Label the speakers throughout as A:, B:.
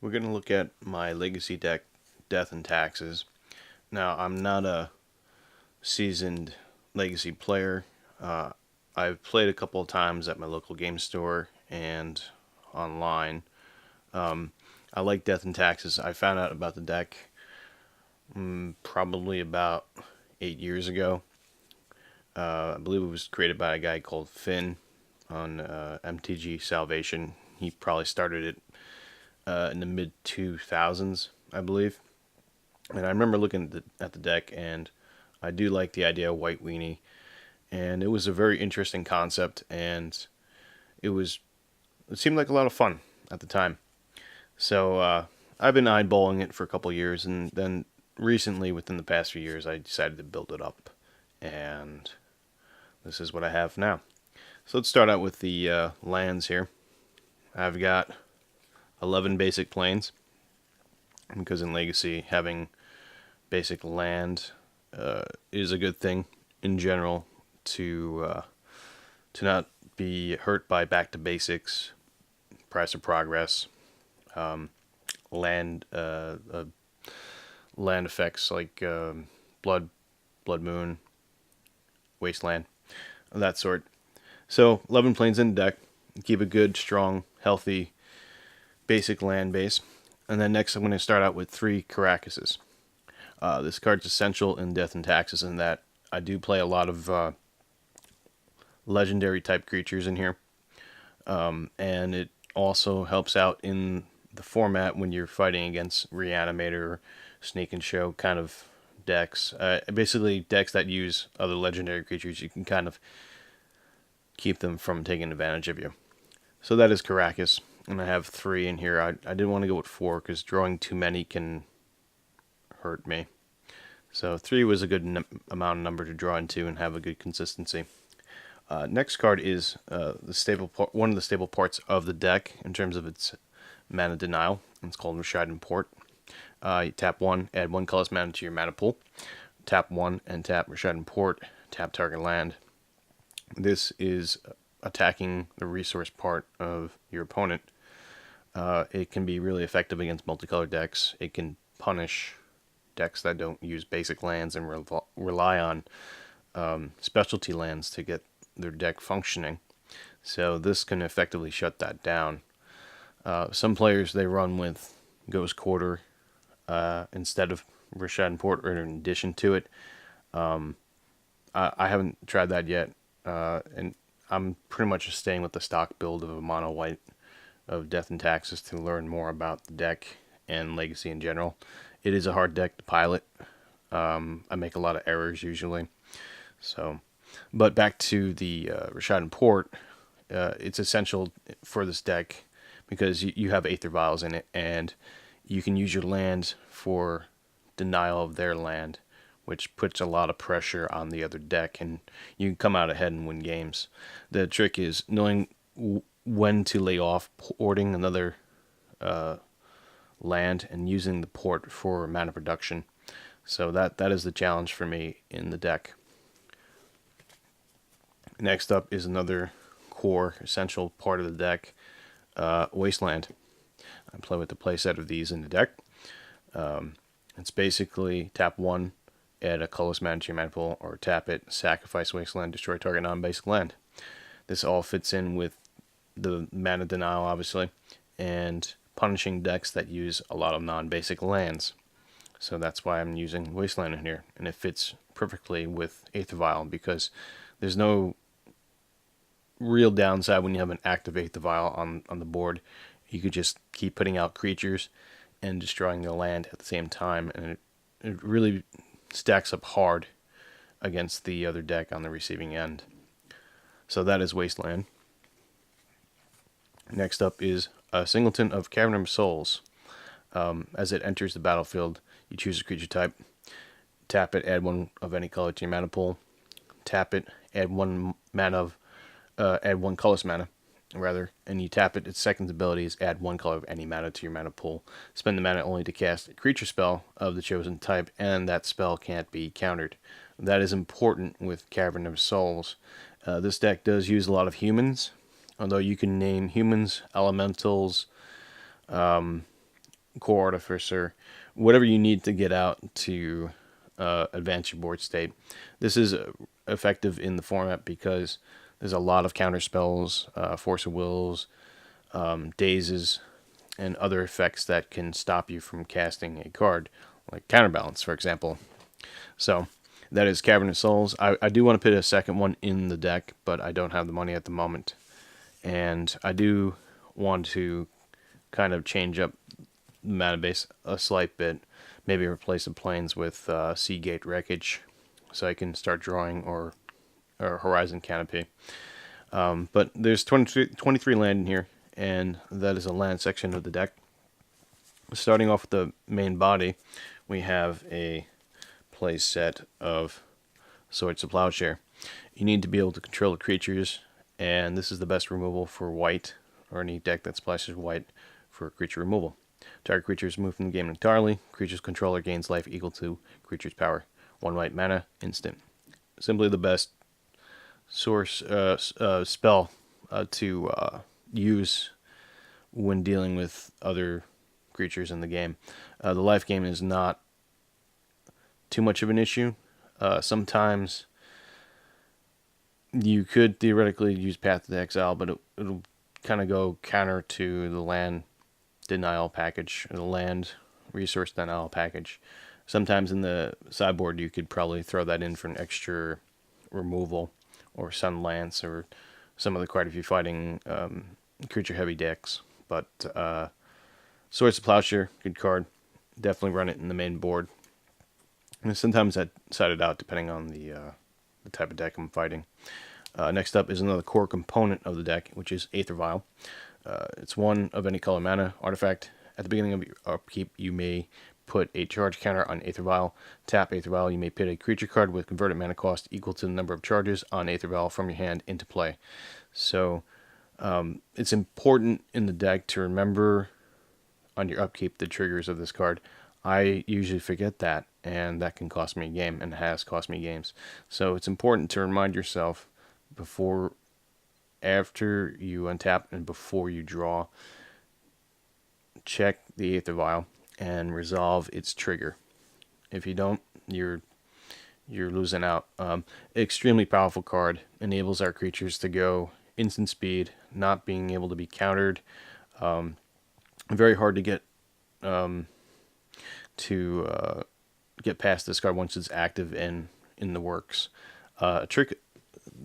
A: We're going to look at my legacy deck, Death and Taxes. Now, I'm not a seasoned legacy player. Uh, I've played a couple of times at my local game store and online. Um, I like Death and Taxes. I found out about the deck probably about 8 years ago. I believe it was created by a guy called Finn on MTG Salvation. He probably started it in the mid 2000s, I believe. And I remember looking at the deck, and I do like the idea of White Weenie. And it was a very interesting concept, and it was it seemed like a lot of fun at the time. So I've been eyeballing it for a couple years, and then recently, within the past few years, I decided to build it up, and this is what I have now. So let's start out with the lands here. I've got 11 basic plains, because in Legacy, having basic land is a good thing in general to not be hurt by back to basics, price of progress, land land effects like blood moon, wasteland, that sort. So 11 planes in the deck. Keep a good, strong, healthy, basic land base. And then next I'm going to start out with 3 Caracases. This card's essential in Death and Taxes in that I do play a lot of legendary type creatures in here. And it also helps out in the format when you're fighting against Reanimator, Sneak and Show kind of decks. Basically, decks that use other legendary creatures, you can kind of keep them from taking advantage of you. So that is Caracas, and I have 3 in here. I didn't want to go with 4 because drawing too many can hurt me. So 3 was a good amount of number to draw into and have a good consistency. Next card is one of the stable parts of the deck in terms of its mana denial. It's called Rashad Port. You tap 1, add 1 colorless mana to your mana pool. Tap 1 and tap Rashad Port. Tap target land. This is attacking the resource part of your opponent. It can be really effective against multicolored decks. It can punish decks that don't use basic lands and rely on specialty lands to get their deck functioning. So this can effectively shut that down. Some players, they run with Ghost Quarter instead of Rashad Port, or in addition to it. I haven't tried that yet, and I'm pretty much just staying with the stock build of a mono white of Death and Taxes to learn more about the deck and Legacy in general. It is a hard deck to pilot. I make a lot of errors usually. So, but back to the Rashad Port, it's essential for this deck because you have Aether Vials in it, and you can use your land for denial of their land, which puts a lot of pressure on the other deck, and you can come out ahead and win games. The trick is knowing when to lay off porting another land and using the port for mana production. So that is the challenge for me in the deck. Next up is another core essential part of the deck, Wasteland. I play with the playset of these in the deck. It's basically tap 1, add a colorless mana to your mana pool, or tap it, sacrifice Wasteland, destroy target non-basic land. This all fits in with the mana denial, obviously, and punishing decks that use a lot of non-basic lands. So that's why I'm using Wasteland in here, and it fits perfectly with Aether Vial because there's no real downside when you have an active Aether Vial on the board. You could just keep putting out creatures and destroying the land at the same time, and it really stacks up hard against the other deck on the receiving end. So that is Wasteland. Next up is a Singleton of Cavern of Souls. As it enters the battlefield, you choose a creature type, tap it, add 1 of any color to your mana pool, tap it, add 1 colorless mana, and you tap it. Its second ability is add 1 color of any mana to your mana pool. Spend the mana only to cast a creature spell of the chosen type, and that spell can't be countered. That is important with Cavern of Souls. This deck does use a lot of humans, although you can name humans, elementals, core artificer, whatever you need to get out to advance your board state. This is effective in the format because there's a lot of counter spells, force of wills, dazes, and other effects that can stop you from casting a card, like counterbalance, for example. So that is Cavern of Souls. I do want to put a second one in the deck, but I don't have the money at the moment. And I do want to kind of change up the mana base a slight bit. Maybe replace the planes with Seagate Wreckage so I can start drawing, or Horizon Canopy. But there's 23 land in here, and that is a land section of the deck. Starting off with the main body, we have a play set of Swords to Plowshare. You need to be able to control the creatures, and this is the best removal for white, or any deck that splashes white for creature removal. Target creature is moved from the game entirely. Creature's controller gains life equal to creature's power. 1 white mana, instant. Simply the best source spell to use when dealing with other creatures in the game. The life gain is not too much of an issue. Sometimes you could theoretically use Path to Exile, but it'll kind of go counter to the land denial package, or the land resource denial package. Sometimes in the sideboard you could probably throw that in for an extra removal, or Sun Lance, or some other card if you're fighting creature heavy decks. But Swords to Plowshare, good card. Definitely run it in the main board. And sometimes I side it out depending on the type of deck I'm fighting. Next up is another core component of the deck, which is Aether Vial. It's one of any color mana artifact. At the beginning of your upkeep, you may put a charge counter on Aether Vial. Tap Aether Vial. You may put a creature card with converted mana cost equal to the number of charges on Aether Vial from your hand into play. So it's important in the deck to remember on your upkeep the triggers of this card. I usually forget that, and that can cost me a game, and has cost me games. So it's important to remind yourself before, after you untap, and before you draw. Check the Aether Vial and resolve its trigger. If you don't, you're losing out. Extremely powerful card. Enables our creatures to go instant speed, not being able to be countered. Very hard to get get past this card once it's active and in the works. A trick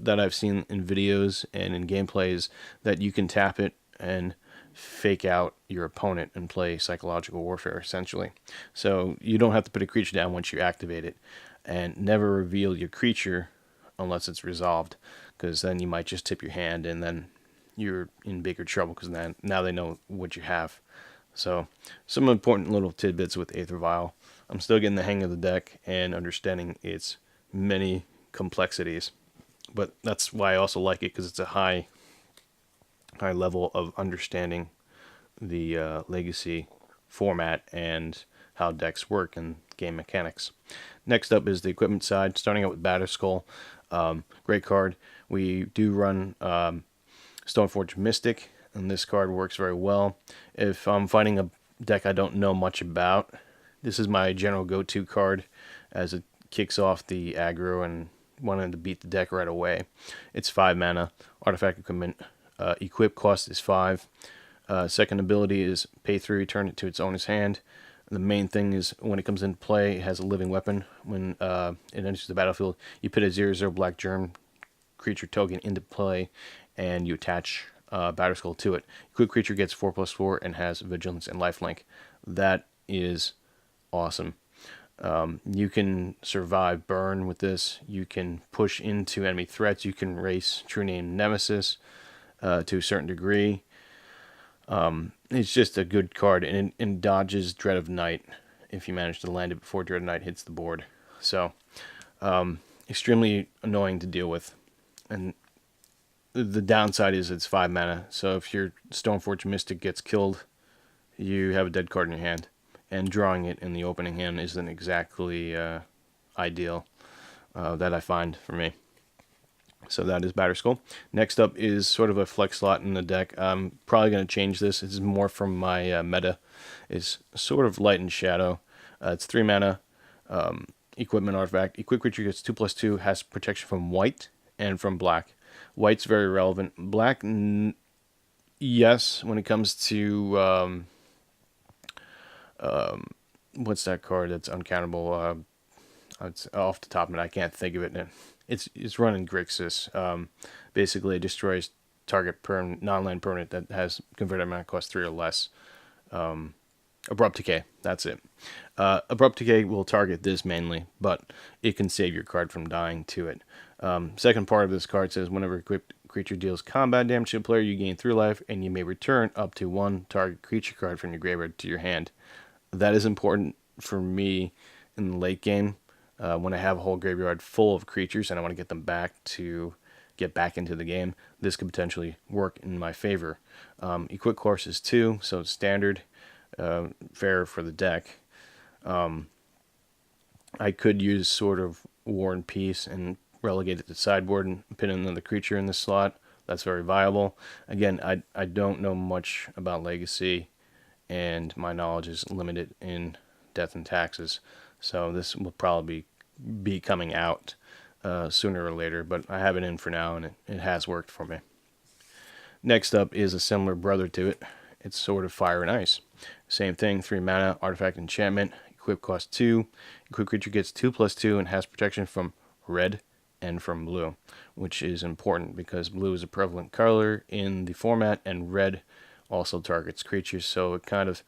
A: that I've seen in videos and in gameplays that you can tap it and fake out your opponent and play psychological warfare, essentially. So you don't have to put a creature down once you activate it, and never reveal your creature unless it's resolved, because then you might just tip your hand and then you're in bigger trouble, because now they know what you have. So some important little tidbits with Aether Vial. I'm still getting the hang of the deck and understanding its many complexities, but that's why I also like it, because it's a high level of understanding the legacy format and how decks work and game mechanics. Next up is the equipment side, starting out with Batterskull. Great card. We do run Stoneforge Mystic, and this card works very well. If I'm fighting a deck I don't know much about, this is my general go-to card, as it kicks off the aggro and wanting to beat the deck right away. It's 5 mana, artifact equipment. Equip cost is 5. Second ability is pay 3, return it to its owner's hand. The main thing is when it comes into play, it has a living weapon. When it enters the battlefield, you put a 0/0 black germ creature token into play, and you attach Batterskull to it. Equipped creature gets 4/4 and has vigilance and lifelink. That is awesome. You can survive burn with this. You can push into enemy threats. You can race True Name Nemesis to a certain degree. It's just a good card, and it dodges Dread of Night if you manage to land it before Dread of Night hits the board. So, extremely annoying to deal with. And the downside is it's 5 mana, so if your Stoneforge Mystic gets killed, you have a dead card in your hand. And drawing it in the opening hand isn't exactly ideal, that I find for me. So that is Batterskull. Next up is sort of a flex slot in the deck. I'm probably going to change this. This is more from my meta. It's sort of Light and Shadow. It's 3 mana, equipment artifact. Equip creature gets 2/2, has protection from white and from black. White's very relevant. Black, yes, when it comes to what's that card that's uncountable? It's off the top of it. I can't think of it. It's running Grixis. Basically, it destroys target non-land permanent that has converted mana cost 3 or less. Abrupt Decay. That's it. Abrupt Decay will target this mainly, but it can save your card from dying to it. Second part of this card says whenever equipped creature deals combat damage to a player, you gain 3 life, and you may return up to 1 target creature card from your graveyard to your hand. That is important for me in the late game when I have a whole graveyard full of creatures and I want to get them back to get back into the game. This could potentially work in my favor. Equip course is 2, so it's standard, fair for the deck. I could use sort of War and Peace and relegate it to sideboard and pin another creature in the slot. That's very viable. Again, I don't know much about Legacy, and my knowledge is limited in Death and Taxes. So this will probably be coming out sooner or later, but I have it in for now, and it has worked for me. Next up is a similar brother to it. It's sort of Fire and Ice. Same thing, 3 mana, artifact enchantment, equip cost 2. Equip creature gets 2/2 and has protection from red and from blue, which is important because blue is a prevalent color in the format, and red also targets creatures, so it kind of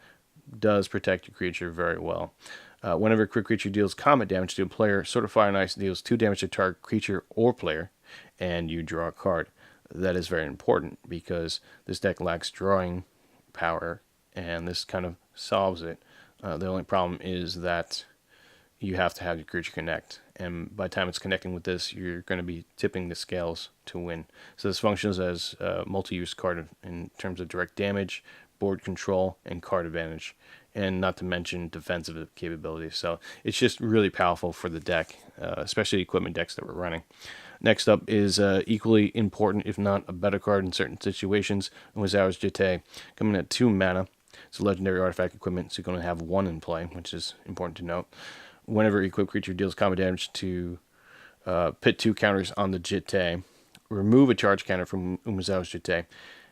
A: does protect your creature very well. Whenever a creature deals combat damage to a player, Sword of Fire and Ice deals 2 damage to target creature or player, and you draw a card. That is very important because this deck lacks drawing power, and this kind of solves it. The only problem is that you have to have your creature connect, and by the time it's connecting with this, you're going to be tipping the scales to win. So this functions as a multi-use card in terms of direct damage, board control, and card advantage, and not to mention defensive capabilities. So it's just really powerful for the deck, especially equipment decks that we're running. Next up is equally important, if not a better card in certain situations, Wizard's Jete, coming at 2 mana. It's a legendary artifact equipment, so you're going to have 1 in play, which is important to note. Whenever equipped creature deals combat damage to pit 2 counters on the Jete, remove a charge counter from Umezawa's Jete.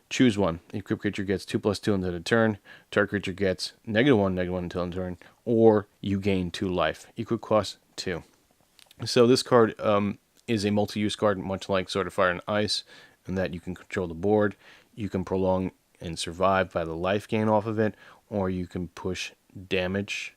A: Choose one. Equipped creature gets 2/2 until the turn. Target creature gets -1/-1 until the turn, or you gain 2 life. Equip cost 2. So this card is a multi-use card, much like Sword of Fire and Ice, in that you can control the board, you can prolong and survive by the life gain off of it, or you can push damage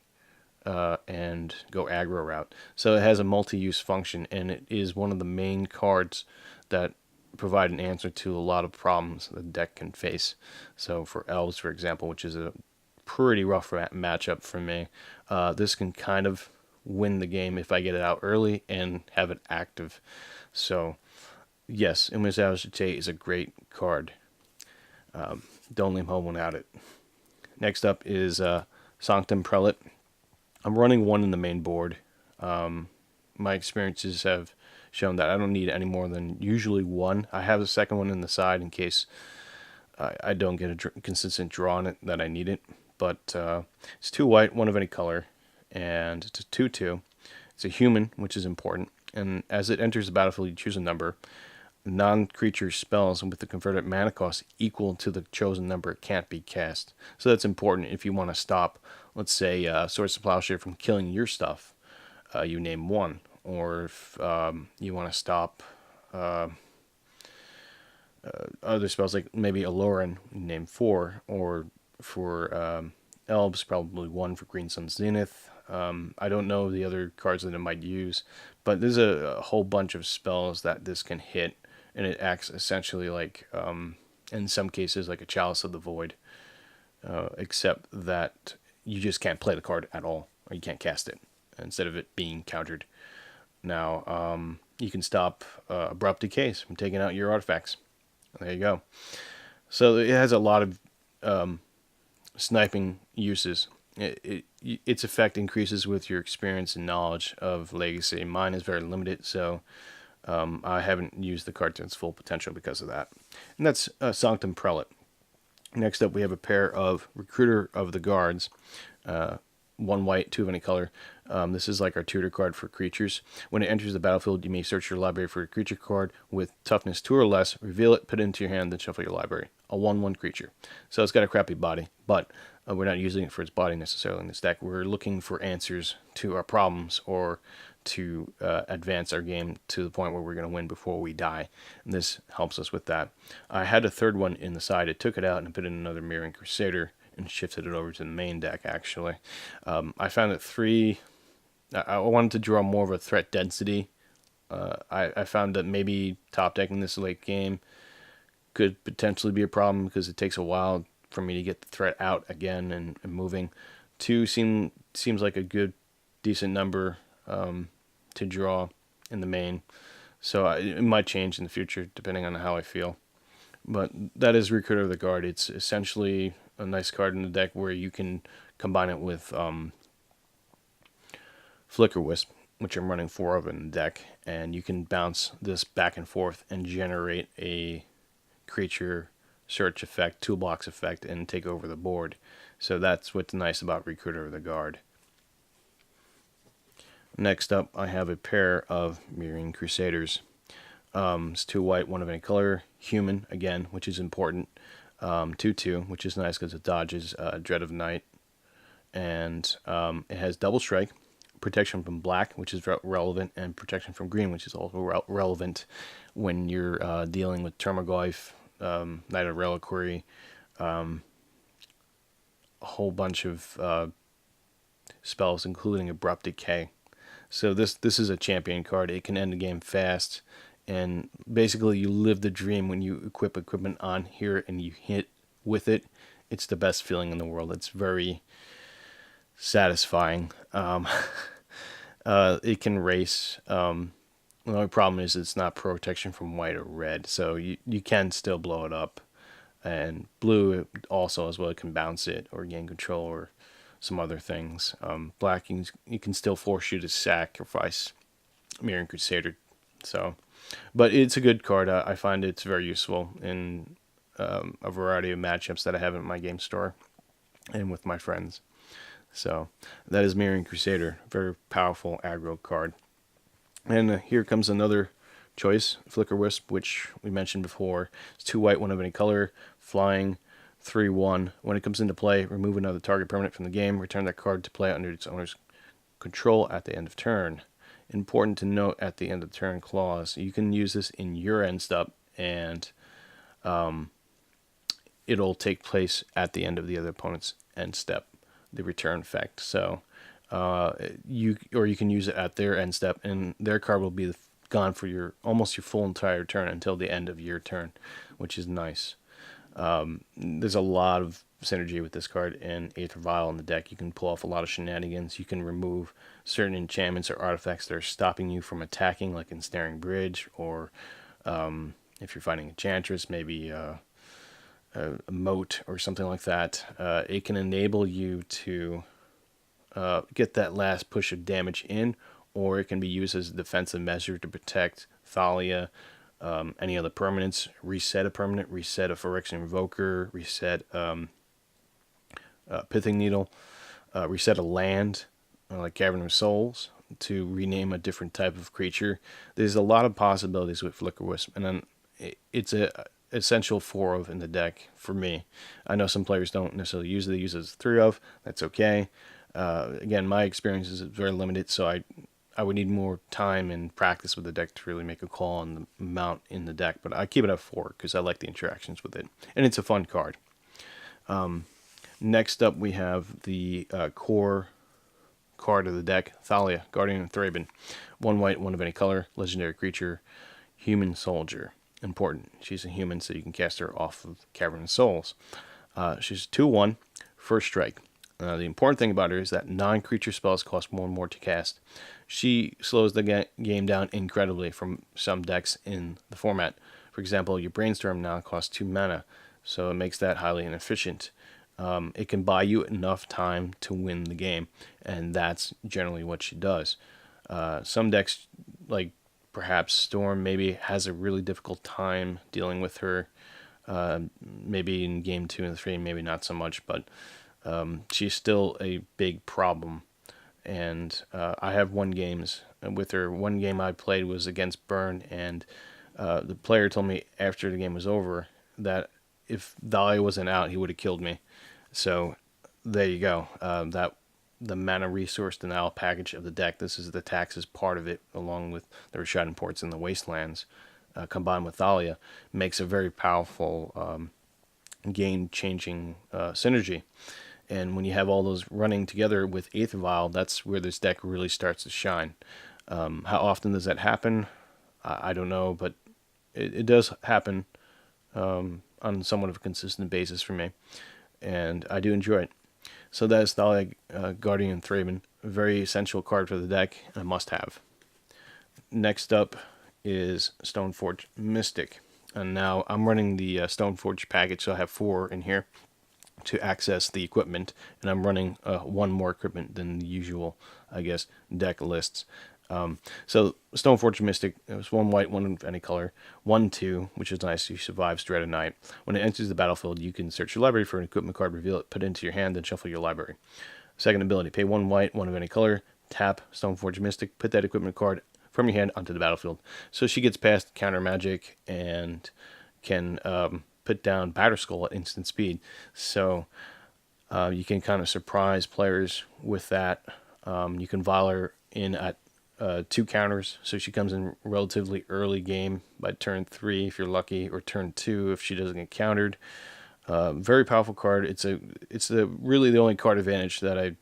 A: and go aggro route. So it has a multi-use function, and it is one of the main cards that provide an answer to a lot of problems the deck can face. So for Elves, for example, which is a pretty rough matchup for me, this can kind of win the game if I get it out early and have it active. So yes, Umezawa's Jete is a great card. Don't leave home without it. Next up is Sanctum Prelate. I'm running 1 in the main board. My experiences have shown that I don't need any more than usually 1. I have a second one in the side in case I don't get a consistent draw on it that I need it. But it's 2 white, 1 of any color, and it's a 2/2. It's a human, which is important. And as it enters the battlefield, you choose a number. Non-creature spells with the converted mana cost equal to the chosen number can't be cast. So that's important if you want to stop, let's say, Swords to Plowshare from killing your stuff. You name 1. Or if you want to stop other spells, like maybe Aloran, you name 4. Or for Elves, probably 1 for Green Sun Zenith. I don't know the other cards that it might use, but there's a whole bunch of spells that this can hit, and it acts essentially like, in some cases, like a Chalice of the Void, except that you just can't play the card at all, or you can't cast it, instead of it being countered. Now, you can stop Abrupt Decays from taking out your artifacts. There you go. So it has a lot of sniping uses. Its effect increases with your experience and knowledge of Legacy. Mine is very limited, so I haven't used the card to its full potential because of that. And that's Sanctum Prelate. Next up, we have a pair of Recruiter of the Guards. One white, two of any color. This is like our tutor card for creatures. When it enters the battlefield, you may search your library for a creature card with toughness 2 or less, reveal it, put it into your hand, then shuffle your library. A 1/1 creature. So it's got a crappy body, but we're not using it for its body necessarily in this deck. We're looking for answers to our problems or to advance our game to the point where we're going to win before we die. And this helps us with that. I had a third one in the side. I took it out and put in another Mirroring Crusader and shifted it over to the main deck, actually. I found that I wanted to draw more of a threat density. I found that maybe top decking this late game could potentially be a problem because it takes a while for me to get the threat out again and moving. 2 seems like a good, decent number to draw in the main. So it might change in the future depending on how I feel. But that is Recruiter of the Guard. It's essentially a nice card in the deck where you can combine it with Flicker Wisp, which I'm running 4 of in the deck, and you can bounce this back and forth and generate a creature search effect, toolbox effect, and take over the board. So that's what's nice about Recruiter of the Guard. Next up, I have a pair of Mirroring Crusaders. It's 2 white, 1 of any color. Human, again, which is important. 2/2, which is nice because it dodges Dread of Night. And it has double strike, protection from black, which is relevant, and protection from green, which is also relevant when you're dealing with Termaglyph, Knight of Reliquary, a whole bunch of spells, including Abrupt Decay. So this is a champion card. It can end the game fast, and basically you live the dream when you equip equipment on here and you hit with it. It's the best feeling in the world. It's very satisfying. It can race. The only problem is it's not protection from white or red, so you can still blow it up. And blue also as well, it can bounce it or gain control or some other things. Black, you can still force you to sacrifice Mirroring Crusader. So, but it's a good card. I find it's very useful in a variety of matchups that I have in my game store and with my friends. So that is Mirroring Crusader, very powerful aggro card. And here comes another choice, Flicker Wisp, which we mentioned before. It's 2 white, 1 of any color, flying, 3/1. When it comes into play, remove another target permanent from the game. Return that card to play under its owner's control at the end of turn. Important to note at the end of turn clause. You can use this in your end step, and it'll take place at the end of the other opponent's end step, the return effect. So you can use it at their end step, and their card will be gone for almost your full entire turn until the end of your turn, which is nice. There's a lot of synergy with this card and Aether Vial in the deck. You can pull off a lot of shenanigans. You can remove certain enchantments or artifacts that are stopping you from attacking, like in Snaring Bridge, or if you're fighting Enchantress, maybe a moat or something like that. It can enable you to get that last push of damage in, or it can be used as a defensive measure to protect Thalia, any other permanents, reset a permanent, reset a Phyrexian Invoker, reset Pithing Needle, reset a land, like Cavern of Souls, to rename a different type of creature. There's a lot of possibilities with Flicker Wisp, and then it's a essential 4 of in the deck for me. I know some players don't necessarily use it. They use it as 3 of. That's okay. Again, my experience is very limited, so I would need more time and practice with the deck to really make a call on the amount in the deck. But I keep it at 4 because I like the interactions with it, and it's a fun card. Next up, we have the core card of the deck, Thalia, Guardian of Thraben. 1 white, 1 of any color, legendary creature, human soldier. Important. She's a human, so you can cast her off of Cavern of Souls. She's 2/1, first strike. The important thing about her is that non-creature spells cost more and more to cast. She slows the game down incredibly from some decks in the format. For example, your Brainstorm now costs 2 mana, so it makes that highly inefficient. It can buy you enough time to win the game, and that's generally what she does. Some decks, like perhaps Storm maybe has a really difficult time dealing with her. Maybe in game 2 and 3, maybe not so much, but she's still a big problem. And I have won games with her. One game I played was against Burn, and the player told me after the game was over that if Dahlia wasn't out, he would have killed me. So there you go. That the mana resource denial package of the deck. This is the taxes part of it, along with the Rashad Ports and the Wastelands, combined with Thalia, makes a very powerful game-changing synergy. And when you have all those running together with Aether Vial, that's where this deck really starts to shine. How often does that happen? I don't know, but it does happen on somewhat of a consistent basis for me, and I do enjoy it. So that is Thalia Guardian Thraben, a very essential card for the deck, and a must-have. Next up is Stoneforge Mystic, and now I'm running the Stoneforge package, so I have 4 in here to access the equipment, and I'm running 1 more equipment than the usual, I guess, deck lists. So Stoneforge Mystic, it was 1 white, 1 of any color, 1/2, which is nice. You survive Dread of Night. When it enters the battlefield, you can search your library for an equipment card, reveal it, put it into your hand, then shuffle your library. Second ability, pay 1 white, 1 of any color, tap Stoneforge Mystic, put that equipment card from your hand onto the battlefield. So she gets past counter magic and can put down Batterskull at instant speed. So you can kind of surprise players with that. You can Vial her in at 2 counters, so she comes in relatively early game by turn 3 if you're lucky, or turn 2 if she doesn't get countered. Very powerful card. It's really the only card advantage that I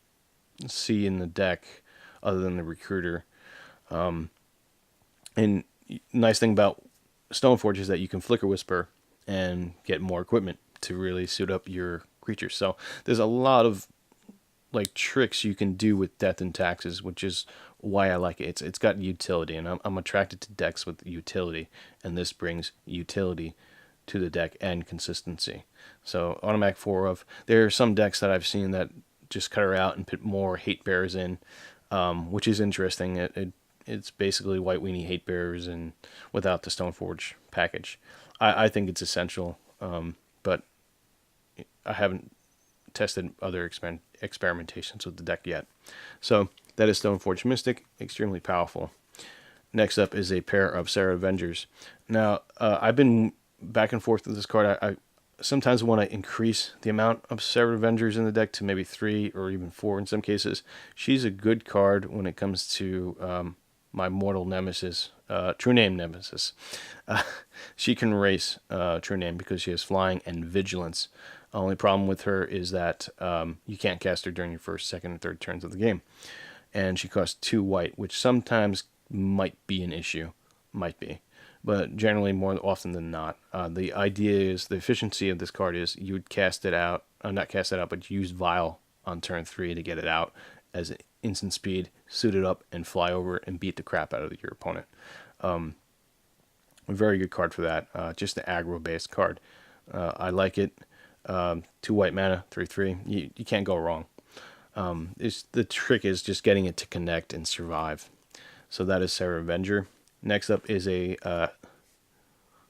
A: see in the deck, other than the Recruiter. And nice thing about Stoneforge is that you can Flicker Whisper and get more equipment to really suit up your creatures. So there's a lot of like tricks you can do with Death and Taxes, which is why I like it. It's got utility, and I'm attracted to decks with utility, and this brings utility to the deck and consistency. So automatic 4 of. There are some decks that I've seen that just cut her out and put more Hate Bearers in, which is interesting. It's basically White Weenie Hate Bearers and without the Stoneforge package. I think it's essential, but I haven't tested other experimentations with the deck yet. So that is Stoneforge Mystic, extremely powerful. Next up is a pair of Serra Avengers. Now, I've been back and forth with this card. I sometimes want to increase the amount of Serra Avengers in the deck to maybe 3 or even 4 in some cases. She's a good card when it comes to my mortal nemesis, True Name Nemesis. She can race True Name because she has flying and vigilance. Only problem with her is that you can't cast her during your first, second, and third turns of the game. And she costs 2 white, which sometimes might be an issue. Might be. But generally, more often than not. The idea is, the efficiency of this card is you would cast it out, not cast it out, but use Vial on turn 3 to get it out as instant speed, suit it up, and fly over and beat the crap out of your opponent. A very good card for that. Just an aggro-based card. I like it. 2 white mana, 3/3. You can't go wrong. The trick is just getting it to connect and survive. So that is Serra Avenger. Next up is a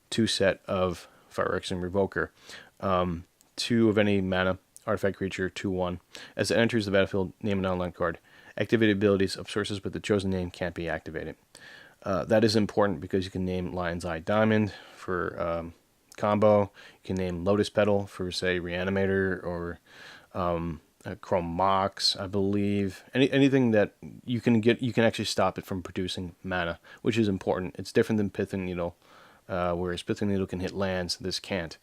A: 2 set of Phyrexian Revoker. 2 of any mana, artifact creature, 2/1. As it enters the battlefield, name an online card. Activated abilities of sources with the chosen name can't be activated. That is important because you can name Lion's Eye Diamond for combo. You can name Lotus Petal for, say, Reanimator, or Chrome Mox, I believe. Anything that you can get, you can actually stop it from producing mana, which is important. It's different than Pithing Needle, whereas Pithing Needle can hit lands. This can't.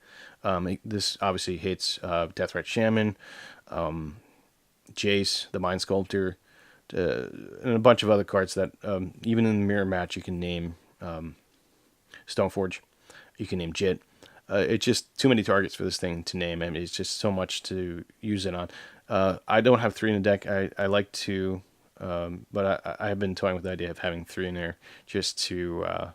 A: This obviously hits Deathrite Shaman, Jace, the Mind Sculptor, and a bunch of other cards that even in the mirror match you can name Stoneforge, you can name Jit. It's just too many targets for this thing to name. I mean, it's just so much to use it on. I don't have 3 in the deck. I like to, but I have been toying with the idea of having 3 in there just to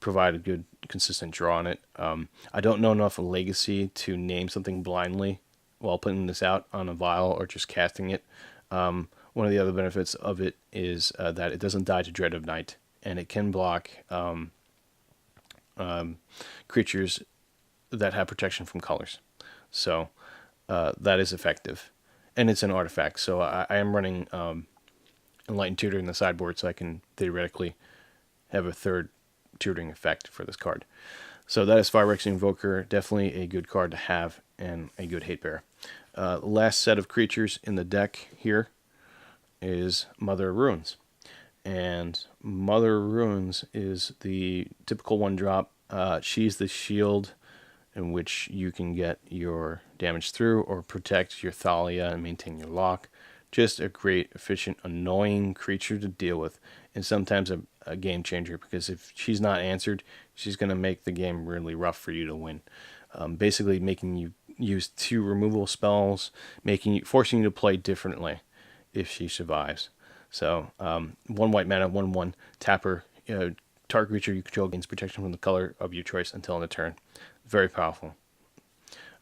A: provide a good, consistent draw on it. I don't know enough Legacy to name something blindly while putting this out on a Vial or just casting it. One of the other benefits of it is that it doesn't die to Dread of Night. and it can block creatures that have protection from colors. So that is effective, and it's an artifact. So I am running Enlightened Tutor in the sideboard, so I can theoretically have a third tutoring effect for this card. So that is Phyrexian Invoker, definitely a good card to have and a good hate bearer. Last set of creatures in the deck here is Mother of Ruins. And Mother of Ruins is the typical 1-drop. She's the shield in which you can get your damage through or protect your Thalia and maintain your lock. Just a great, efficient, annoying creature to deal with, and sometimes a game changer, because if she's not answered, she's going to make the game really rough for you to win. Basically making you use 2 removal spells, forcing you to play differently if she survives. So 1 white mana, 1/1, tapper. Target creature you control gains protection from the color of your choice until end of turn. Very powerful.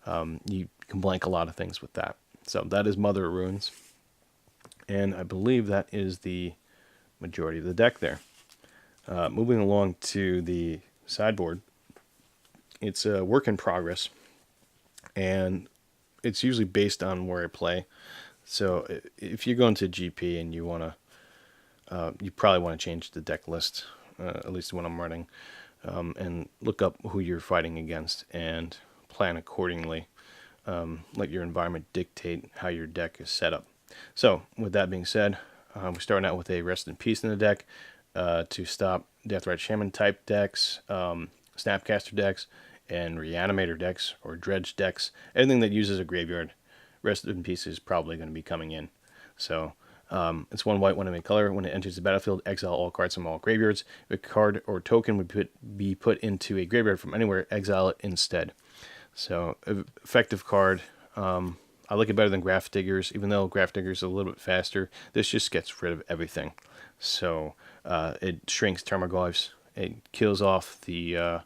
A: You can blank a lot of things with that. So that is Mother of Ruins. And I believe that is the majority of the deck there. Moving along to the sideboard, it's a work in progress, and it's usually based on where I play. So if you go into GP and you probably want to change the deck list, at least when I'm running, and look up who you're fighting against and plan accordingly. Let your environment dictate how your deck is set up. So, with that being said, we're starting out with a Rest in Peace in the deck to stop Deathrite Shaman type decks, Snapcaster decks, and Reanimator decks or Dredge decks. Anything that uses a graveyard, Rest in Peace is probably going to be coming in. So, it's 1 white, 1 main color. When it enters the battlefield, exile all cards from all graveyards. If a card or token would be put into a graveyard from anywhere, exile it instead. So, effective card. I like it better than Graph Diggers, even though Graph Diggers is a little bit faster. This just gets rid of everything. So it shrinks Termaglyphs. It kills off the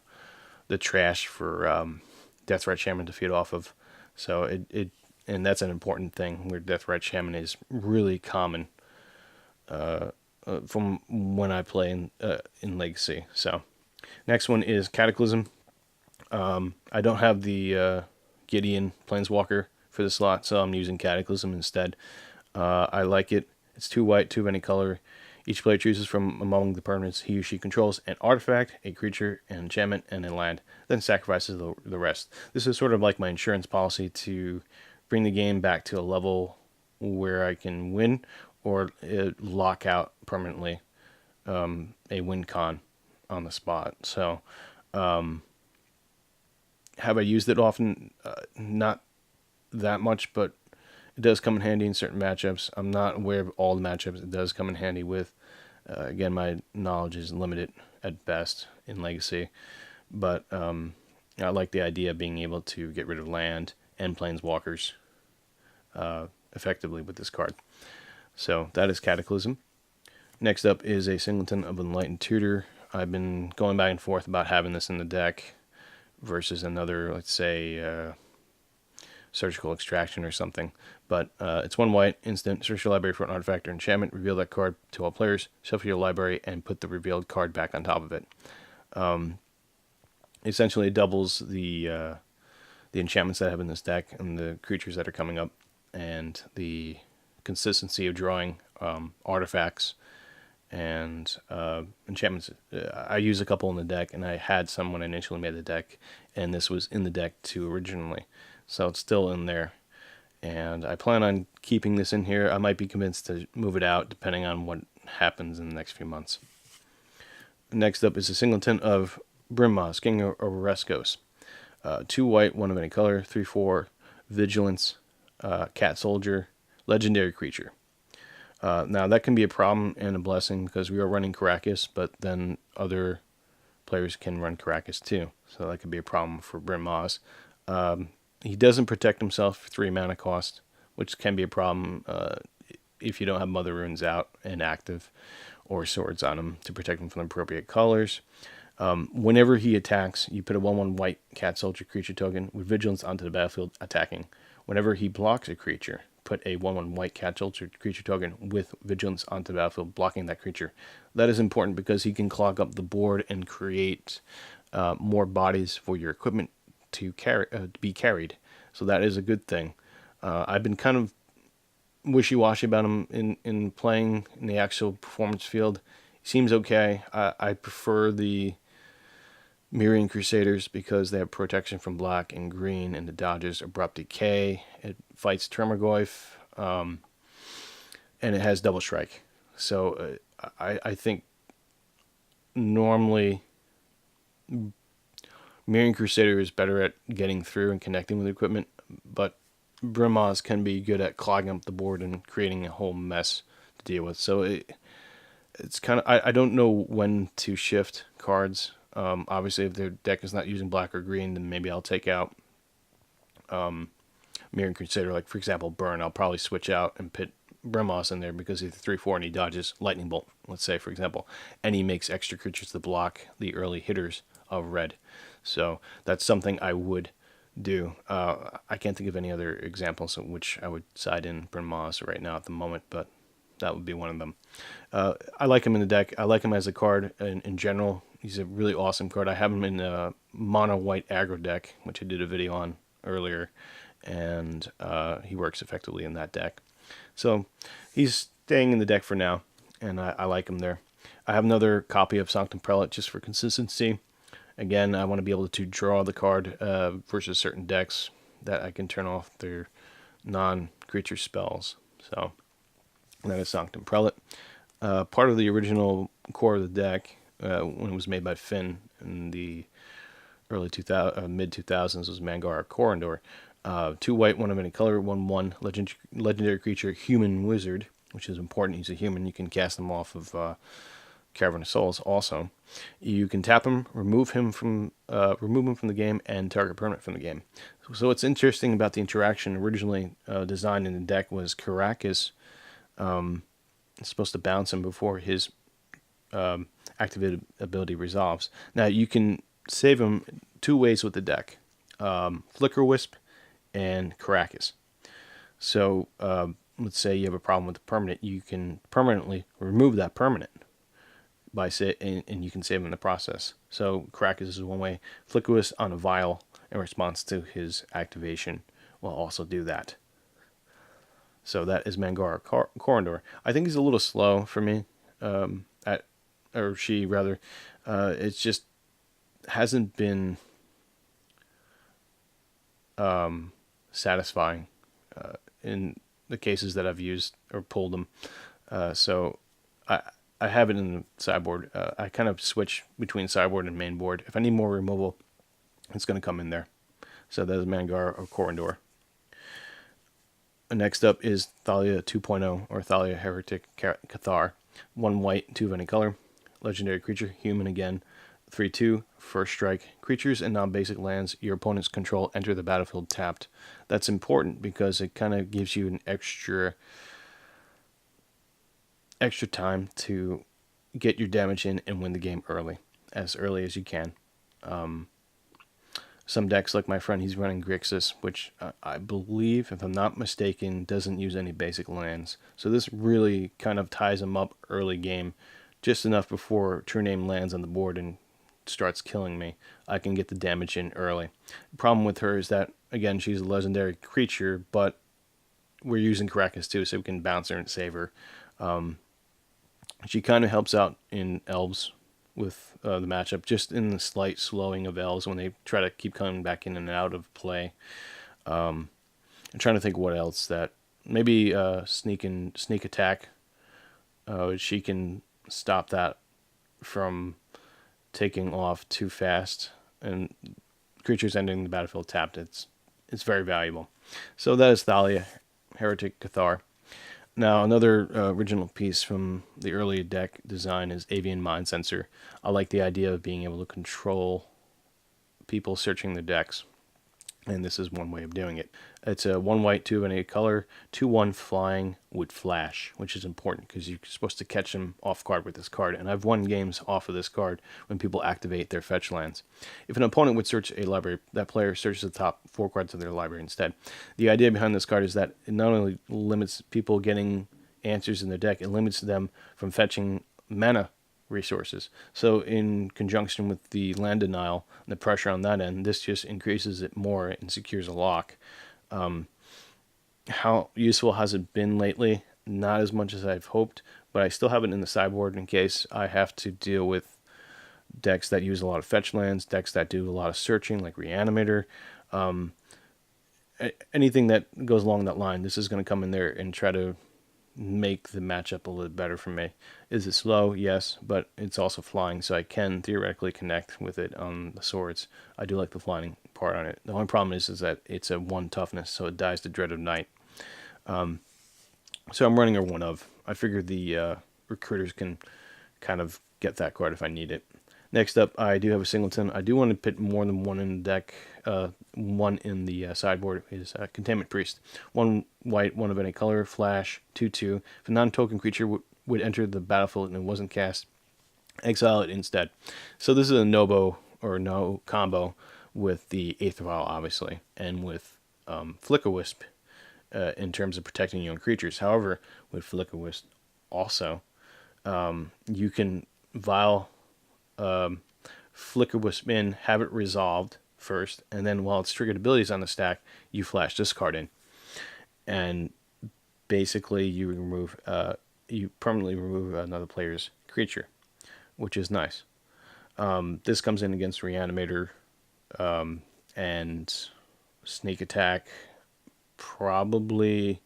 A: trash for Deathrite Shaman to feed off of. So and that's an important thing where Deathrite Shaman is really common from when I play in Legacy. So next one is Cataclysm. I don't have the Gideon Planeswalker for the slot, so I'm using Cataclysm instead. I like it. It's 2 white, 2 of any color. Each player chooses from among the permanents he or she controls an artifact, a creature, an enchantment, and a land, then sacrifices the rest. This is sort of like my insurance policy to bring the game back to a level where I can win or lock out permanently a win con on the spot. So, have I used it often? Not that much, but it does come in handy in certain matchups. I'm not aware of all the matchups it does come in handy with. Again, my knowledge is limited at best in Legacy, but I like the idea of being able to get rid of land and planeswalkers effectively with this card. So that is Cataclysm. Next up is a Singleton of Enlightened Tutor. I've been going back and forth about having this in the deck versus another, let's say, Surgical Extraction or something. But it's 1 white, instant, search your library for an artifact or enchantment, reveal that card to all players, shuffle your library, and put the revealed card back on top of it. Essentially, it doubles the enchantments that I have in this deck and the creatures that are coming up, and the consistency of drawing artifacts and enchantments. I use a couple in the deck, and I had some when I initially made the deck, and this was in the deck too originally. So it's still in there, and I plan on keeping this in here. I might be convinced to move it out depending on what happens in the next few months. Next up is a Singleton of Brimmoz, King of Oreskos. 2 white, 1 of any color, 3/4, Vigilance, Cat Soldier, legendary creature. Now that can be a problem and a blessing because we are running Karakas, but then other players can run Karakas too, so that could be a problem for Brimmoz. He doesn't protect himself for 3 mana cost, which can be a problem if you don't have Mother Runes out and active, or swords on him to protect him from the appropriate colors. Whenever he attacks, you put a 1/1 white Cat Soldier creature token with Vigilance onto the battlefield attacking. Whenever he blocks a creature, put a 1/1 white catch altered creature token with vigilance onto the battlefield, blocking that creature. That is important because he can clog up the board and create more bodies for your equipment to be carried. So that is a good thing. I've been kind of wishy-washy about him in playing in the actual performance field. He seems okay. I prefer the Mirian Crusaders because they have protection from black and green, and the dodges Abrupt Decay. It fights Tremorgoyf, and it has double strike. So I think normally Mirian Crusader is better at getting through and connecting with equipment, but Brimaz can be good at clogging up the board and creating a whole mess to deal with. So it's kind of I don't know when to shift cards. Obviously, if their deck is not using black or green, then maybe I'll take out Mirror Crusader. Like, for example, Burn. I'll probably switch out and put Brimaz in there because he's 3/4 and he dodges Lightning Bolt, let's say, for example. And he makes extra creatures to block the early hitters of red. So that's something I would do. I can't think of any other examples of which I would side in Brimaz right now at the moment, but that would be one of them. I like him in the deck. I like him as a card in general. He's a really awesome card. I have him in a mono white aggro deck, which I did a video on earlier, and he works effectively in that deck. So he's staying in the deck for now, and I like him there. I have another copy of Sanctum Prelate just for consistency. Again, I want to be able to draw the card versus certain decks that I can turn off their non-creature spells. So that is Sanctum Prelate. Part of the original core of the deck, when it was made by Finn in the early mid 2000s, was Mangara Corridor. 2 white, 1 of any color, 1/1 legendary creature, human wizard, which is important. He's a human. You can cast him off of Cavern of Souls. Also, you can tap him, remove him from the game, and target permanent from the game. So what's interesting about the interaction originally designed in the deck was Karakas is supposed to bounce him before his activated ability resolves. Now you can save him 2 ways with the deck: Flicker Wisp and Karakas. So let's say you have a problem with the permanent, you can permanently remove that permanent and you can save him in the process. So Karakas is one way. Flicker Wisp on a vial in response to his activation will also do that. So that is Mangara Corridor. I think he's a little slow for me, or she rather. It's just hasn't been satisfying in the cases that I've used or pulled them. So I have it in the sideboard. I kind of switch between sideboard and main board. If I need more removal, it's going to come in there. So that is Mangara or Corridor. Next up is Thalia 2.0 or Thalia Heretic Cathar. 1 white, 2 of any color. Legendary creature, human again. 3/2, first strike. Creatures and non-basic lands your opponents control enter the battlefield tapped. That's important because it kind of gives you an extra time to get your damage in and win the game early as you can. Some decks, like my friend, he's running Grixis, which I believe, if I'm not mistaken, doesn't use any basic lands. So this really kind of ties him up early game, just enough before True Name lands on the board and starts killing me. I can get the damage in early. The problem with her is that, again, she's a legendary creature, but we're using Karakas too, so we can bounce her and save her. She kind of helps out in Elves with the matchup, just in the slight slowing of Elves when they try to keep coming back in and out of play. I'm trying to think what else that maybe sneak attack. She can stop that from taking off too fast, and creatures entering the battlefield tapped. It's very valuable. So that is Thalia, Heretic Cathar. Now, another original piece from the early deck design is Avian Mind Sensor. I like the idea of being able to control people searching their decks. and this is one way of doing it. It's a 1 white, 2 of any color, 2/1 flying with flash, which is important because you're supposed to catch them off guard with this card. And I've won games off of this card when people activate their fetch lands. If an opponent would search a library, that player searches the top 4 cards of their library instead. The idea behind this card is that it not only limits people getting answers in their deck, it limits them from fetching mana resources. So in conjunction with the land denial and the pressure on that end, this just increases it more and secures a lock. How useful has it been lately? Not as much as I've hoped, but I still have it in the sideboard in case I have to deal with decks that use a lot of fetch lands, decks that do a lot of searching like Reanimator. Anything that goes along that line, this is going to come in there and try to make the matchup a little better for me. Is it slow? Yes, but it's also flying, so I can theoretically connect with it on the swords. I do like the flying part on it. The only problem is that it's a 1 toughness, so it dies to Dread of Night. So I'm running a 1 of. I figured the recruiters can kind of get that card if I need it. Next up, I do have a singleton. I do want to put more than one in the deck. 1 in the sideboard is Containment Priest. 1 white, 1 of any color, flash, 2/2. If a non-token creature would enter the battlefield and it wasn't cast, exile it instead. So this is a no-bo or no combo with the Aether Vial, obviously, and with Flicker Wisp in terms of protecting your own creatures. However, with Flicker Wisp also, you can Vial Flicker Wisp in, have it resolved first, and then while its triggered abilities on the stack, you flash this card in, and basically you permanently remove another player's creature, which is nice. This comes in against Reanimator and Sneak Attack, probably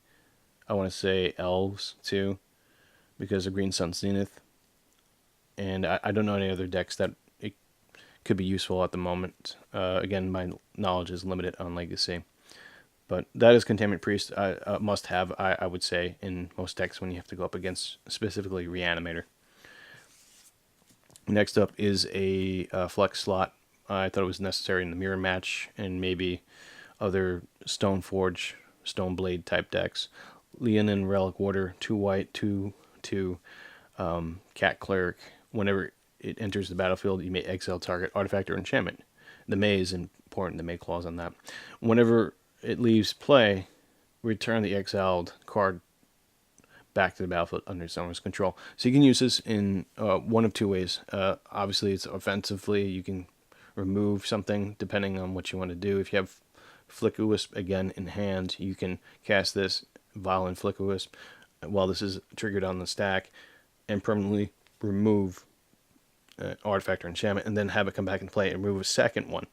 A: I want to say Elves too, because of Green Sun Zenith. And I don't know any other decks that it could be useful at the moment. Again, my knowledge is limited on Legacy. But that is Containment Priest, a must-have, I would say, in most decks when you have to go up against specifically Reanimator. Next up is a Flex slot. I thought it was necessary in the Mirror Match and maybe other Stoneforge, Stoneblade type decks. Leonin Relic Warder, 2 white, 2/2, Cat Cleric. Whenever it enters the battlefield, you may exile target artifact or enchantment. The May is important, the May clause on that. Whenever it leaves play, return the exiled card back to the battlefield under someone's control. So you can use this in one of 2 ways. Obviously, it's offensively. You can remove something depending on what you want to do. If you have Flicker Wisp again in hand, you can cast this Violent Flicker Wisp while this is triggered on the stack and permanently remove artifact or enchantment, and then have it come back and play and remove a second one.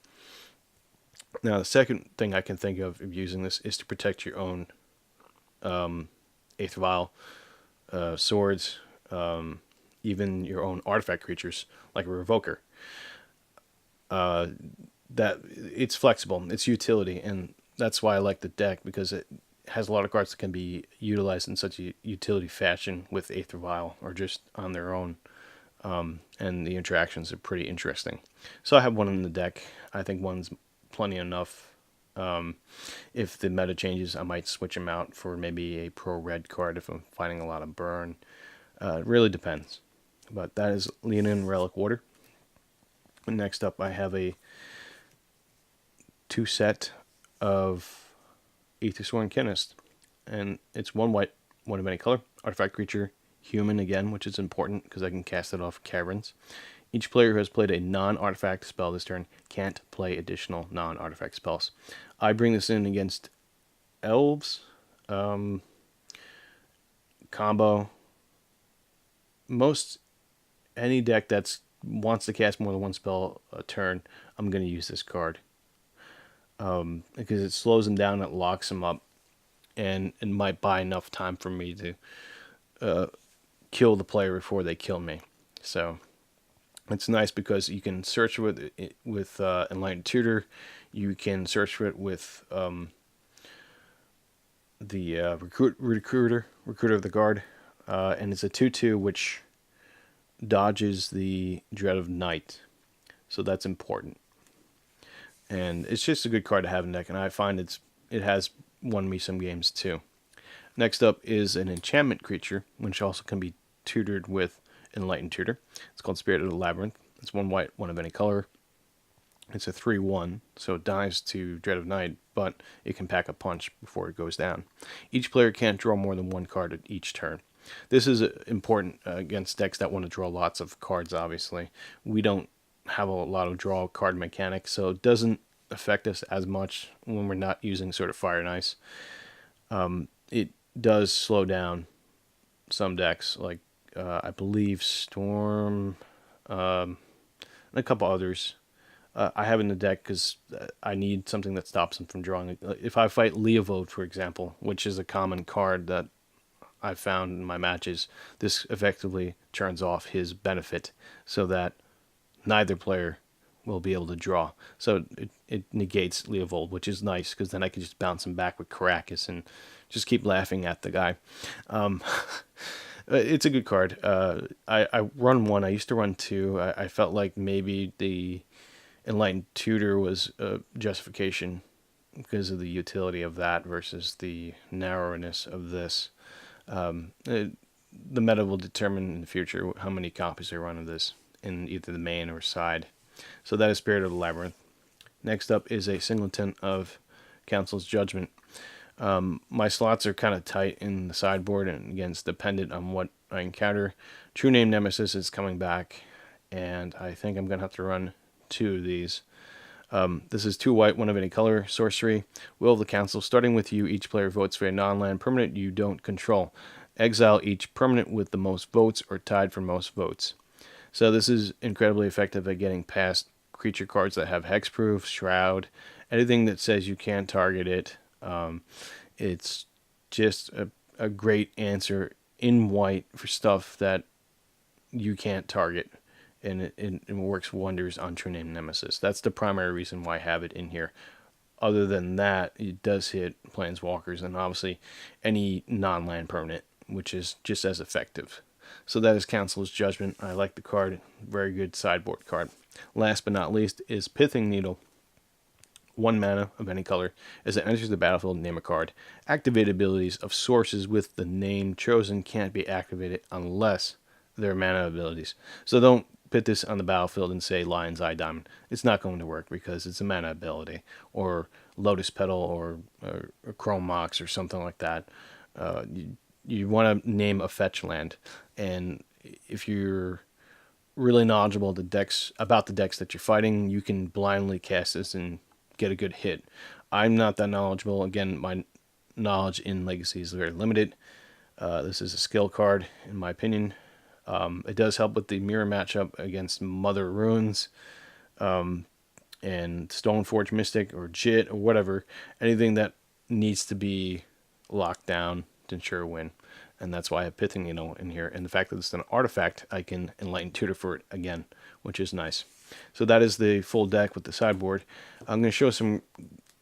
A: Now, the second thing I can think of using this is to protect your own Aether Vial, swords, even your own artifact creatures, like a Revoker. That it's flexible, it's utility, and that's why I like the deck, because it has a lot of cards that can be utilized in such a utility fashion with Aether Vial or just on their own. And the interactions are pretty interesting. So I have 1 in the deck. I think 1's plenty enough. If the meta changes, I might switch them out for maybe a pro-red card if I'm finding a lot of burn. It really depends. But that is Leonin Relic Warder. And next up, I have a 2 set of Aethersworn Chemist. And it's 1 white, 1 of any color, artifact creature, human again, which is important because I can cast it off caverns. Each player who has played a non-artifact spell this turn can't play additional non-artifact spells. I bring this in against elves, combo. Most any deck that wants to cast more than 1 spell a turn, I'm going to use this card. Because it slows them down, it locks them up, and it might buy enough time for me to kill the player before they kill me. So it's nice because you can search with Enlightened Tutor. You can search for it with the recruiter of the guard, and it's a 2/2 which dodges the Dread of Night, so that's important. and it's just a good card to have in deck, and I find it has won me some games too. Next up is an enchantment creature, which also can be tutored with Enlightened Tutor. It's called Spirit of the Labyrinth. It's 1 white, 1 of any color. It's a 3/1, so it dies to Dread of Night, but it can pack a punch before it goes down. Each player can't draw more than 1 card at each turn. This is important against decks that want to draw lots of cards, obviously. We don't have a lot of draw card mechanics, so it doesn't affect us as much when we're not using sort of Fire and Ice. It does slow down some decks, like I believe Storm, and a couple others. I have in the deck because I need something that stops them from drawing. If I fight Leovode, for example, which is a common card that I've found in my matches, this effectively turns off his benefit so that neither player will be able to draw. So it negates Leovold, which is nice because then I can just bounce him back with Caracas and just keep laughing at the guy. It's a good card. I run 1. I used to run 2. I felt like maybe the Enlightened Tutor was a justification because of the utility of that versus the narrowness of this. The meta will determine in the future how many copies I run of this in either the main or side. So that is Spirit of the Labyrinth. Next up is a singleton of Council's Judgment. My slots are kind of tight in the sideboard, and again, it's dependent on what I encounter. True Name Nemesis is coming back, and I think I'm going to have to run 2 of these. This is 2 white, 1 of any color, sorcery. Will of the Council. Starting with you, each player votes for a non-land permanent you don't control. Exile each permanent with the most votes or tied for most votes. So this is incredibly effective at getting past creature cards that have hexproof, shroud, anything that says you can't target it. It's just a great answer in white for stuff that you can't target. And it works wonders on True Name Nemesis. That's the primary reason why I have it in here. Other than that, it does hit Planeswalkers and obviously any non-land permanent, which is just as effective. So that is Council's Judgment. I like the card. Very good sideboard card. Last but not least is Pithing Needle. 1 mana of any color. As it enters the battlefield, name a card. Activated abilities of sources with the name chosen can't be activated unless they're mana abilities. So don't put this on the battlefield and say Lion's Eye Diamond. It's not going to work because it's a mana ability. Or Lotus Petal or Chrome Mox or something like that. You want to name a fetch land. And if you're really knowledgeable about the decks that you're fighting, you can blindly cast this and get a good hit. I'm not that knowledgeable. Again, my knowledge in Legacy is very limited. This is a skill card, in my opinion. It does help with the mirror matchup against Mother Runes and Stoneforge Mystic or Jit or whatever. Anything that needs to be locked down to ensure a win. And that's why I have Pithing Needle in here. And the fact that it's an artifact, I can Enlighten Tutor for it again, which is nice. So that is the full deck with the sideboard. I'm going to show some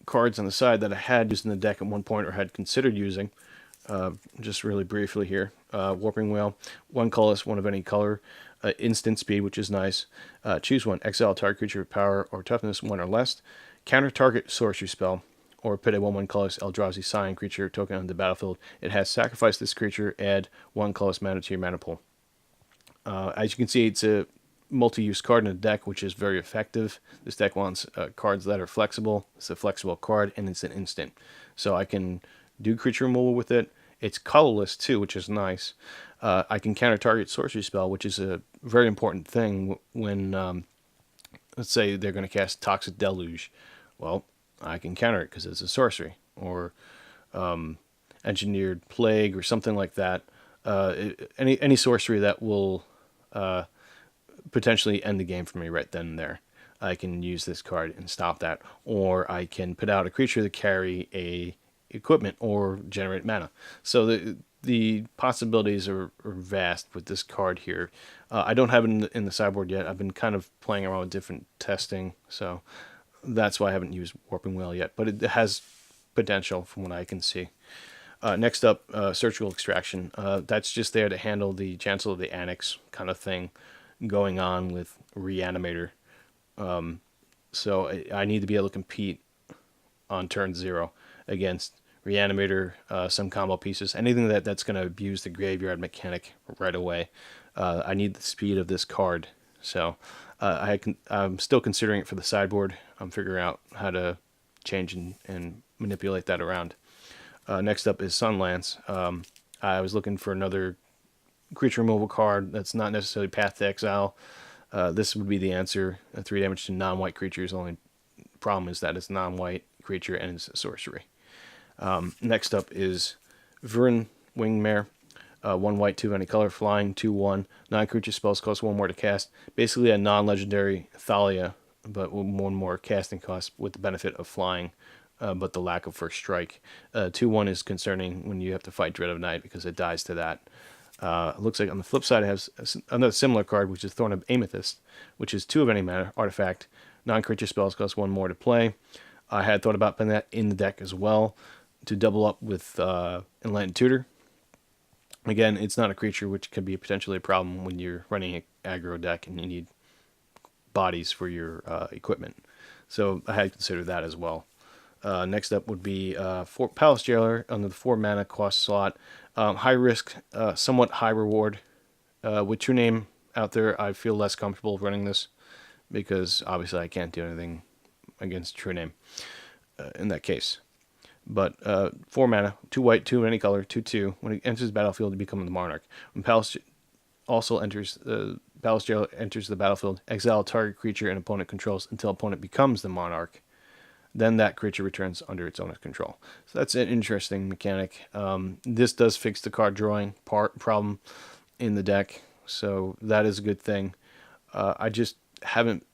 A: cards on the side that I had used in the deck at one point or had considered using. Just really briefly here. Warping Whale, 1 colorless, 1 of any color. Instant speed, which is nice. Choose 1. Exile target creature with power or toughness 1 or less. Counter target sorcery spell. Or put a 1/1 colorless Eldrazi Scion creature token on the battlefield. It has sacrifice this creature, add 1 colorless mana to your mana pool. As you can see, it's a multi-use card in the deck, which is very effective. This deck wants cards that are flexible. It's a flexible card, and it's an instant. So I can do creature removal with it. It's colorless, too, which is nice. I can counter-target sorcery spell, which is a very important thing when, let's say, they're going to cast Toxic Deluge. Well, I can counter it because it's a sorcery. Or Engineered Plague or something like that. Any sorcery that will potentially end the game for me right then and there. I can use this card and stop that. Or I can put out a creature to carry a equipment or generate mana. So the possibilities are vast with this card here. I don't have it in the sideboard yet. I've been kind of playing around with different testing, so that's why I haven't used Warping Whale yet. But it has potential from what I can see. Next up, Surgical Extraction. That's just there to handle the Chancellor of the Annex kind of thing going on with Reanimator. So I need to be able to compete on turn 0 against Reanimator, some combo pieces, anything that's going to abuse the graveyard mechanic right away. I need the speed of this card. So I'm still considering it for the sideboard. I'm figuring out how to change and manipulate that around. Next up is Sunlance. I was looking for another creature removal card that's not necessarily Path to Exile. This would be the answer. 3 damage to non-white creatures. Only problem is that it's non-white creature and it's a sorcery. Next up is Vurin Wingmare. 1 white, 2 of any color, flying, 2/1. Non-creature spells cost 1 more to cast. Basically a non-legendary Thalia, but with 1 more casting cost with the benefit of flying, but the lack of first strike. 2/1 is concerning when you have to fight Dread of Night because it dies to that. Looks like on the flip side it has another similar card, which is Thorn of Amethyst, which is 2 of any mana, artifact. Non-creature spells cost 1 more to play. I had thought about putting that in the deck as well to double up with Enlightened Tutor. Again, it's not a creature, which could be potentially a problem when you're running an aggro deck and you need bodies for your equipment. So I had considered that as well. Next up would be Palace Jailer under the 4 mana cost slot. High risk, somewhat high reward. With True Name out there, I feel less comfortable running this because obviously I can't do anything against True Name in that case. But 4 mana, 2 white, 2 of any color, 2/2. When it enters the battlefield, it becomes the Monarch. When Palace Jailer enters the battlefield, exile a target creature an opponent controls until opponent becomes the Monarch. Then that creature returns under its owner's control. So that's an interesting mechanic. This does fix the card drawing problem in the deck, so that is a good thing. I just haven't.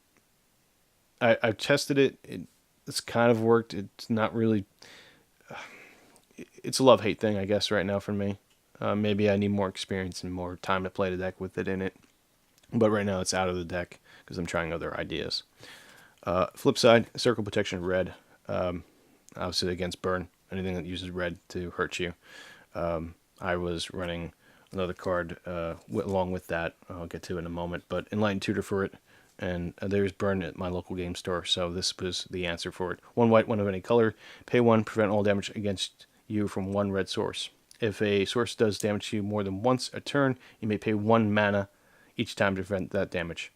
A: I've tested it. It's kind of worked. It's not really. It's a love-hate thing, I guess, right now for me. Maybe I need more experience and more time to play the deck with it in it. But right now it's out of the deck because I'm trying other ideas. Flip side, Circle Protection Red. Obviously against burn. Anything that uses red to hurt you. I was running another card along with that. I'll get to it in a moment. But Enlightened Tutor for it. And there's burn at my local game store. So this was the answer for it. 1 white, 1 of any color. Pay 1, prevent all damage against you from 1 red source. If a source does damage to you more than once a turn, you may pay 1 mana each time to prevent that damage.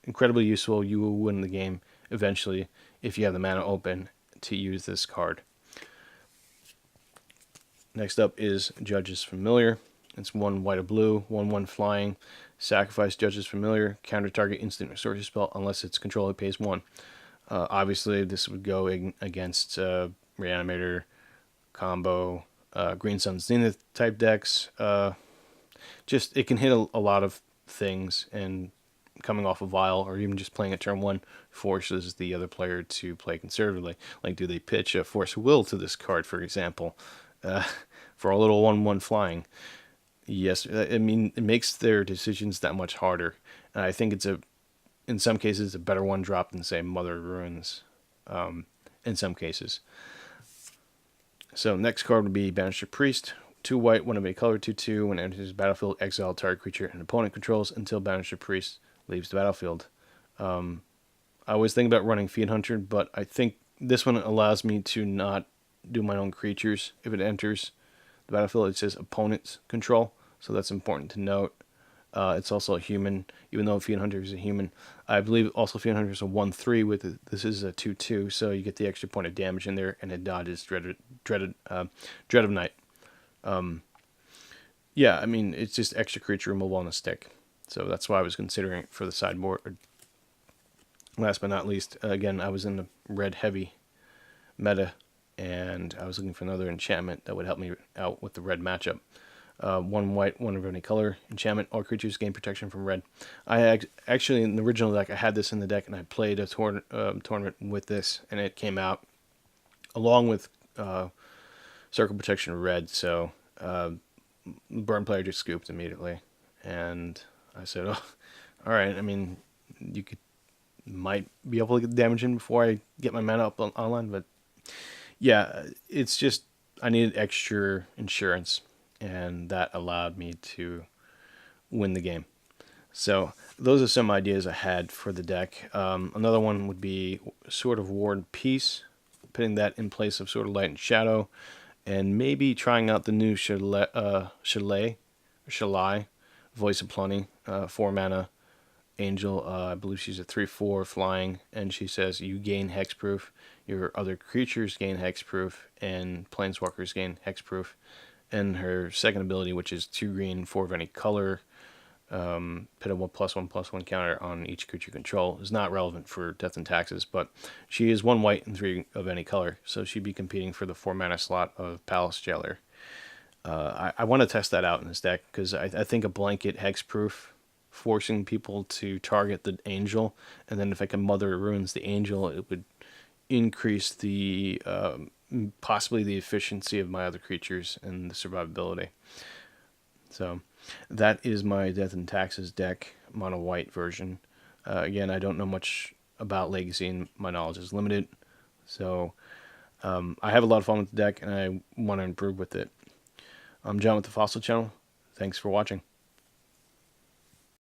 A: Incredibly useful. You will win the game eventually if you have the mana open to use this card. Next up is Judge's Familiar. It's 1 white or blue, 1/1 flying. Sacrifice Judge's Familiar, counter target instant or sorcery spell unless its controller pays 1. Obviously, this would go against Reanimator, Combo, Green Sun Zenith type decks. Just it can hit a lot of things, and coming off a vial or even just playing a turn 1 forces the other player to play conservatively. Like, do they pitch a Force Will to this card, for example, for a little 1/1 flying? Yes, I mean, it makes their decisions that much harder. And I think in some cases, a better 1-drop than, say, Mother of Ruins, in some cases. So next card would be Banisher Priest. 2 white, 1 of a color, 2/2. When it enters the battlefield, exile target creature an opponent controls until Banisher Priest leaves the battlefield. I always think about running Fiend Hunter, but I think this one allows me to not do my own creatures if it enters the battlefield. It says opponent's control, so that's important to note. It's also a human, even though Fiend Hunter is a human. I believe also Fiend Hunter is a 1/3 with it. This is a 2/2, so you get the extra point of damage in there, and it dodges Dread of Night. Yeah, I mean, it's just extra creature removal on the stick. So that's why I was considering it for the sideboard. Last but not least, again, I was in the red heavy meta, and I was looking for another enchantment that would help me out with the red matchup. 1 white, 1 of any color enchantment. All creatures gain protection from red. I actually, in the original deck, I had this in the deck, and I played a tournament with this, and it came out along with Circle Protection Red. So burn player just scooped immediately, and I said, "Oh, all right. I mean, you might be able to get the damage in before I get my mana up online, but yeah, it's just I needed extra insurance, and that allowed me to win the game. So those are some ideas I had for the deck. Another one would be Sword of War and Peace, putting that in place of Sword of Light and Shadow, and maybe trying out the new Shalai, Voice of Plenty, 4 mana angel. I believe she's a 3/4 flying, and she says you gain hexproof, your other creatures gain hexproof, and planeswalkers gain hexproof. And her second ability, which is 2 green, 4 of any color, put a +1/+1 counter on each creature you control, is not relevant for Death and Taxes, but she is 1 white and 3 of any color, so she'd be competing for the 4 mana slot of Palace Jailer. I want to test that out in this deck because I think a blanket hexproof, forcing people to target the angel, and then if I can Mother Ruins the angel, it would increase the possibly the efficiency of my other creatures and the survivability. So that is my Death and Taxes deck, mono white version. Again, I don't know much about Legacy, and my knowledge is limited. So I have a lot of fun with the deck, and I want to improve with it. I'm John with the Fossil Channel. Thanks for watching.